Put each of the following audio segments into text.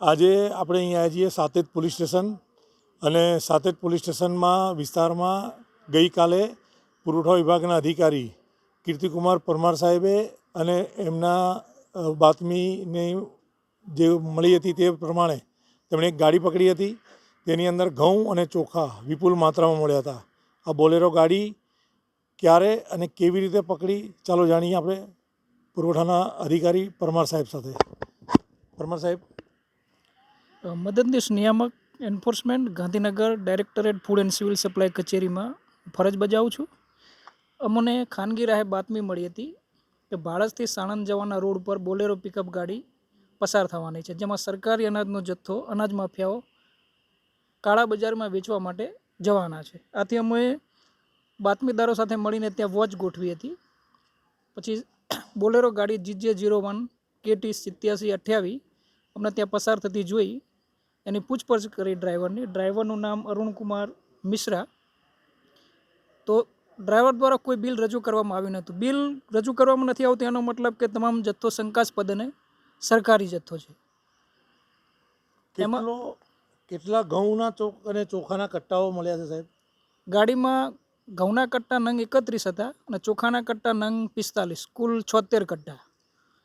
આજે આપણે અહીં આવ્યા છીએ સાતેત પોલીસ સ્ટેશન અને સાતેત પોલીસ સ્ટેશનમાં વિસ્તારમાં ગઈકાલે પુરવઠા વિભાગના અધિકારી કીર્તિકુમાર પરમાર સાહેબે અને એમના બાતમીની જે મળી હતી તે પ્રમાણે તેમણે એક ગાડી પકડી હતી. તેની અંદર ઘઉં અને ચોખા વિપુલ માત્રામાં મળ્યા હતા. આ બોલેરો ગાડી ક્યારે અને કેવી રીતે પકડી, ચાલો જાણીએ આપણે પુરવઠાના અધિકારી પરમાર સાહેબ સાથે. પરમાર સાહેબ. મદદનીશ નિયામક enforcement Gandhinagar directorate food and civil supply કચેરીમાં ફરજ બજાવું છું. અમને ખાનગી રાહે બાતમી મળી હતી કે ભાડજથી સાણંદ જવાના રોડ પર બોલેરો પિકઅપ ગાડી પસાર થવાની છે, જેમાં સરકારી અનાજનો જથ્થો અનાજ માફિયાઓ કાળા બજારમાં વેચવા માટે જવાના છે. આથી અમે બાતમીદારો સાથે મળીને ત્યાં વોચ ગોઠવી હતી. પછી બોલેરો ગાડી GJ01 KT 8728 અમને ત્યાં પસાર થતી જોઈ એની પૂછપરછ કરી ડ્રાઈવરનું નામ અરુણકુમાર મિશ્રા. તો ડ્રાઈવર દ્વારા કોઈ બિલ રજૂ કરવામાં આવ્યું નહોતું. બિલ રજૂ કરવામાં નથી આવતું એનો મતલબ કે તમામ જથ્થો શંકાસ્પદ અને સરકારી જથ્થો છે. એમાં કેટલા ઘઉંના અને ચોખાના કટ્ટાઓ મળ્યા છે સાહેબ? ગાડીમાં ઘઉંના કટ્ટા નંગ 31 હતા અને ચોખાના કટ્ટા નંગ 45, કુલ 76 કટ્ટા.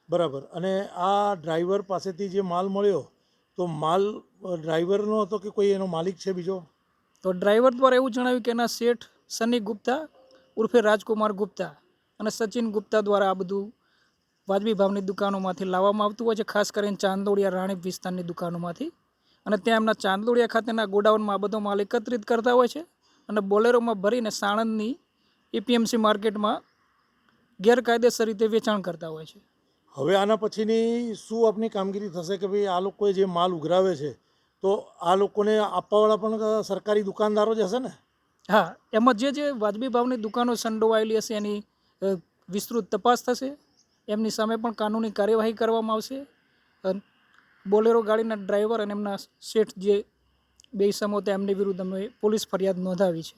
બરાબર. અને આ ડ્રાઈવર પાસેથી જે માલ મળ્યો તો માલ ડ્રાઈવરનો હતો કે કોઈ એનો માલિક છે બીજો? તો ડ્રાઈવર દ્વારા એવું જણાવ્યું કે એના શેઠ સની ગુપ્તા ઉર્ફે રાજકુમાર ગુપ્તા અને સચિન ગુપ્તા દ્વારા આ બધું વાજબી ભાવની દુકાનોમાંથી લાવવામાં આવતું હોય છે, ખાસ કરીને ચાંદોડિયા રાણીપ વિસ્તારની દુકાનોમાંથી. અને ત્યાં એમના ચાંદોડિયા ખાતેના ગોડાઉનમાં આ બધો માલ એકત્રિત કરતા હોય છે અને બોલેરોમાં ભરીને સાણંદની APMC માર્કેટમાં ગેરકાયદેસર રીતે વેચાણ કરતા હોય છે. હવે આના પછીની શું આપની કામગીરી થશે કે ભાઈ આ લોકોએ જે માલ ઉઘરાવે છે તો આ લોકોને આપવાવાળા પણ સરકારી દુકાનદારો જ હશે ને? હા, એમાં જે વાજબી ભાવની દુકાનો સંડોવાયેલી હશે એની વિસ્તૃત તપાસ થશે. એમની સામે પણ કાનૂની કાર્યવાહી કરવામાં આવશે. બોલેરો ગાડીના ડ્રાઈવર અને એમના શેઠ જે બે ઇસમો હતા એમની વિરુદ્ધ અમે પોલીસ ફરિયાદ નોંધાવી છે.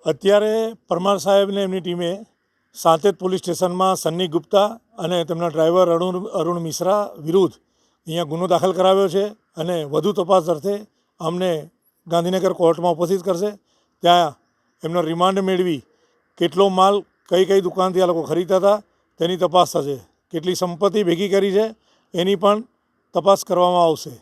અત્યારે પરમાર સાહેબને એમની ટીમે સાતેત પોલીસ સ્ટેશનમાં સન્ની ગુપ્તા અને તેમના ડ્રાઈવર અરુણ મિશ્રા વિરુદ્ધ અહીંયા ગુનો દાખલ કરાવ્યો છે અને વધુ તપાસ અર્થે અમને ગાંધીનગર કોર્ટમાં ઉપસ્થિત કરશે. ત્યાં એમનો રિમાન્ડ મેળવી કેટલો માલ કઈ કઈ દુકાનથી આ લોકો ખરીદતા હતા તેની તપાસ થશે. કેટલી સંપત્તિ ભેગી કરી છે એની પણ તપાસ કરવામાં આવશે.